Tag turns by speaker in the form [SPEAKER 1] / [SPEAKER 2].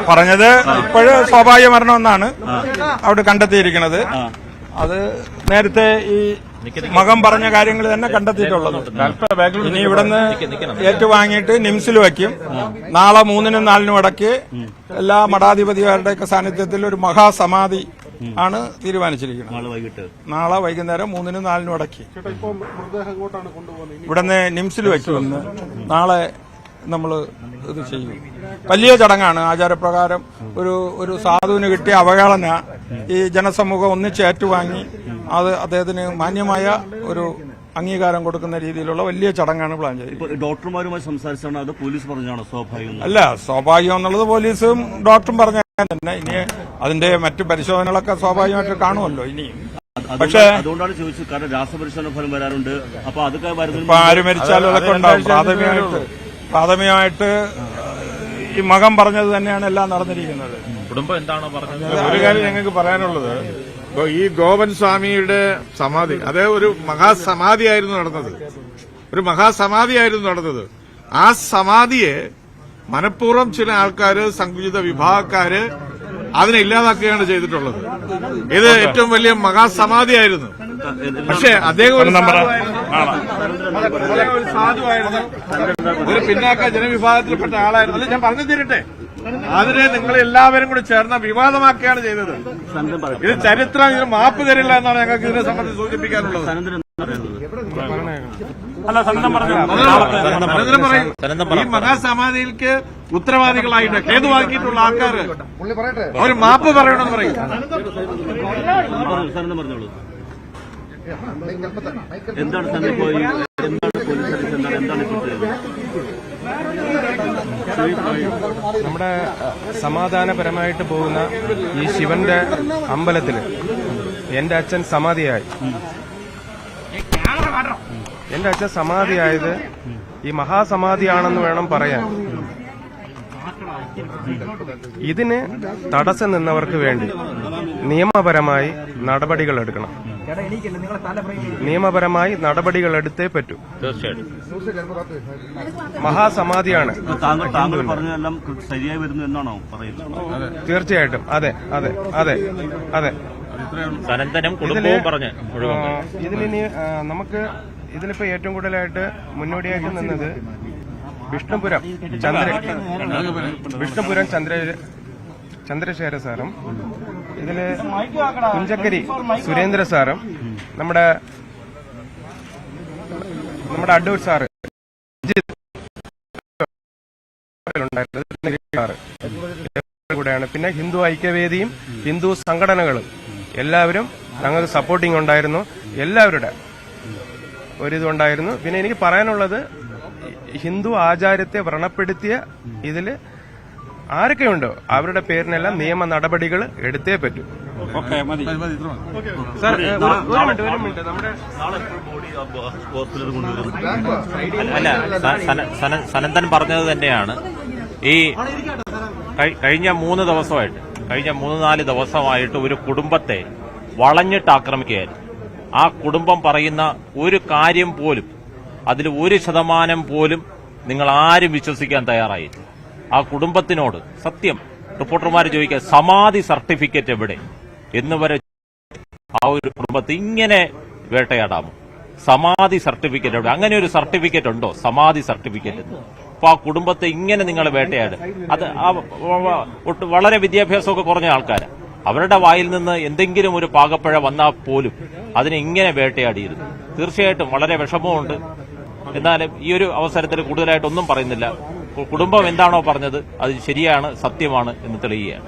[SPEAKER 1] പറഞ്ഞത് ഇപ്പോഴ് സ്വാഭാവിക മരണമെന്നാണ് അവിടെ കണ്ടെത്തിയിരിക്കുന്നത്. അത് നേരത്തെ ഈ മകൻ പറഞ്ഞ കാര്യങ്ങൾ തന്നെ കണ്ടെത്തിയിട്ടുള്ളത്. ഇനി ഇവിടുന്ന് ഏറ്റുവാങ്ങിയിട്ട് നിംസിൽ വയ്ക്കും. നാളെ 3-നും 4-നും ഇടയ്ക്ക് എല്ലാ മഠാധിപതിമാരുടെയൊക്കെ സാന്നിധ്യത്തിൽ ഒരു മഹാസമാധി ആണ് തീരുമാനിച്ചിരിക്കുന്നത്. നാളെ വൈകുന്നേരം 3-നും 4-നും ഇടയ്ക്ക് ഇവിടുന്ന് നിംസിൽ വയ്ക്കുമെന്ന് നാളെ നമ്മൾ ഇത് ചെയ്യും. വലിയ ചടങ്ങാണ്. ആചാരപ്രകാരം ഒരു സാധുവിന് കിട്ടിയ അവഹേളന ഈ ജനസമൂഹം ഒന്നിച്ച് ഏറ്റുവാങ്ങി അത് അദ്ദേഹത്തിന് മാന്യമായ ഒരു അംഗീകാരം കൊടുക്കുന്ന രീതിയിലുള്ള വലിയ ചടങ്ങാണ് പ്ലാൻ ചെയ്തത്.
[SPEAKER 2] ഡോക്ടർമാരുമായി സംസാരിച്ചാണ് അത് പോലീസ് പറഞ്ഞാണ് സ്വാഭാവികം?
[SPEAKER 1] അല്ല, സ്വാഭാവികം എന്നുള്ളത് പോലീസും ഡോക്ടറും പറഞ്ഞ തന്നെ. ഇനി അതിന്റെ മറ്റു പരിശോധനകളൊക്കെ സ്വാഭാവികമായിട്ട് കാണുമല്ലോ ഇനിയും. പക്ഷേ
[SPEAKER 2] അതുകൊണ്ടാണ് ചോദിച്ചത്, കാരണം രാസപരിശോധന ഫലം വരാറുണ്ട്. അപ്പൊ അതൊക്കെ
[SPEAKER 1] ആര് മരിച്ചാലും അതൊക്കെ ഉണ്ടാവും. പ്രാഥമികമായിട്ട് ഈ മകൻ പറഞ്ഞത് തന്നെയാണ് എല്ലാം നടന്നിരിക്കുന്നത്.
[SPEAKER 3] കുടുംബം എന്താണോ പറഞ്ഞത്?
[SPEAKER 4] ഒരു കാര്യം ഞങ്ങൾക്ക് പറയാനുള്ളത്, ഈ ഗോപൻ സ്വാമിയുടെ സമാധി അതേ ഒരു മഹാസമാധിയായിരുന്നു നടന്നത്. ആ സമാധിയെ മനഃപൂർവ്വം ചില ആൾക്കാര്, സങ്കുചിത വിഭാഗക്കാര് അതിനെ ഇല്ലാതാക്കുകയാണ് ചെയ്തിട്ടുള്ളത്. ഇത് ഏറ്റവും വലിയ മഹാസമാധിയായിരുന്നു. പക്ഷെ അദ്ദേഹം ഒരു സാധുവായിരുന്നു, ഒരു പിന്നാക്ക ജനവിഭാഗത്തിൽപ്പെട്ട ആളായിരുന്നു. അല്ല, ഞാൻ പറഞ്ഞു തരട്ടെ, അതിനെ നിങ്ങൾ എല്ലാവരും കൂടി ചേർന്ന വിവാദമാക്കുകയാണ് ചെയ്തത്. ഇത് ചരിത്രം, ഇതിന് മാപ്പ് തരില്ല എന്നാണ് ഞങ്ങൾക്ക് ഇതിനെ സംബന്ധിച്ച് സൂചിപ്പിക്കാനുള്ളത്. ഈ മഹാസമാധിയിലേക്ക് ഉത്തരവാദികളായിട്ട് ഹേതുവാക്കിയിട്ടുള്ള ആൾക്കാർ അവർ മാപ്പ് പറയണമെന്ന് പറയും.
[SPEAKER 5] നമ്മുടെ സമാധാനപരമായിട്ട് പോകുന്ന ഈ ശിവന്റെ അമ്പലത്തില് എന്റെ അച്ഛൻ സമാധിയായി. എന്റെ അച്ഛൻ സമാധിയായത് ഈ മഹാസമാധിയാണെന്ന് വേണം പറയാൻ. ഇതിന് തടസ്സം നിന്നവർക്ക് വേണ്ടി നിയമപരമായി നടപടികൾ എടുക്കണം. നിയമപരമായി നടപടികൾ എടുത്തേ പറ്റൂ. മഹാസമാധിയാണ്.
[SPEAKER 2] താങ്കൾ പറഞ്ഞതെല്ലാം ശരിയായി വരുന്നു എന്നാണോ പറയുന്നത്?
[SPEAKER 5] തീർച്ചയായിട്ടും അതെ അതെ അതെ അതെ. ഇതിലിനി നമുക്ക് ഇതിലിപ്പോ ഏറ്റവും കൂടുതലായിട്ട് മുന്നോടിയായിട്ട് നിന്നത് വിഷ്ണുപുരം ചന്ദ്രശേഖര സാറും ഇതില് കുഞ്ചക്കരി സുരേന്ദ്ര സാറും നമ്മുടെ അഡ്വൈറ്റ് സാറ് കൂടെയാണ്. പിന്നെ ഹിന്ദു ഐക്യവേദിയും ഹിന്ദു സംഘടനകളും എല്ലാവരും ഞങ്ങൾക്ക് സപ്പോർട്ടിംഗ് ഉണ്ടായിരുന്നു. എല്ലാവരുടെ ഒരിതുണ്ടായിരുന്നു. പിന്നെ എനിക്ക് പറയാനുള്ളത്, ഹിന്ദു ആചാരത്തെ വ്രണപ്പെടുത്തിയ ഇതില് ആരൊക്കെയുണ്ടോ അവരുടെ പേരിനെല്ലാം നിയമ നടപടികൾ എടുത്തേ പറ്റൂ.
[SPEAKER 3] അല്ല, സനന്ദൻ പറഞ്ഞത് തന്നെയാണ്. ഈ കഴിഞ്ഞ 3-4 ദിവസമായിട്ട് ഒരു കുടുംബത്തെ വളഞ്ഞിട്ട് ആക്രമിക്കുകയായിരുന്നു. ആ കുടുംബം പറയുന്ന ഒരു കാര്യം പോലും, അതിൽ 1% പോലും നിങ്ങൾ ആരും വിശ്വസിക്കാൻ തയ്യാറായില്ല. ആ കുടുംബത്തിനോട് സത്യം റിപ്പോർട്ടർമാർ ചോദിക്കുക, സമാധി സർട്ടിഫിക്കറ്റ് എവിടെ എന്ന് വരെ ആ ഒരു കുടുംബത്തെ ഇങ്ങനെ വേട്ടയാടാമോ? സമാധി സർട്ടിഫിക്കറ്റ് എവിടെ? അങ്ങനെ ഒരു സർട്ടിഫിക്കറ്റ് ഉണ്ടോ, സമാധി സർട്ടിഫിക്കറ്റ്? അപ്പൊ ആ കുടുംബത്തെ ഇങ്ങനെ നിങ്ങൾ വേട്ടയാട്. അത് വളരെ വിദ്യാഭ്യാസമൊക്കെ കുറഞ്ഞ ആൾക്കാരാണ്. അവരുടെ വായിൽ നിന്ന് എന്തെങ്കിലും ഒരു പാകപ്പഴ വന്നാൽ പോലും അതിനെ ഇങ്ങനെ വേട്ടയാടിയിരുന്നു. തീർച്ചയായിട്ടും വളരെ വിഷമമുണ്ട്. എന്നാലും ഈ ഒരു അവസരത്തിൽ കൂടുതലായിട്ടൊന്നും പറയുന്നില്ല. കുടുംബം എന്താണോ പറഞ്ഞത് അത് ശരിയാണ്, സത്യമാണ് എന്ന് തെളിയുകയാണ്.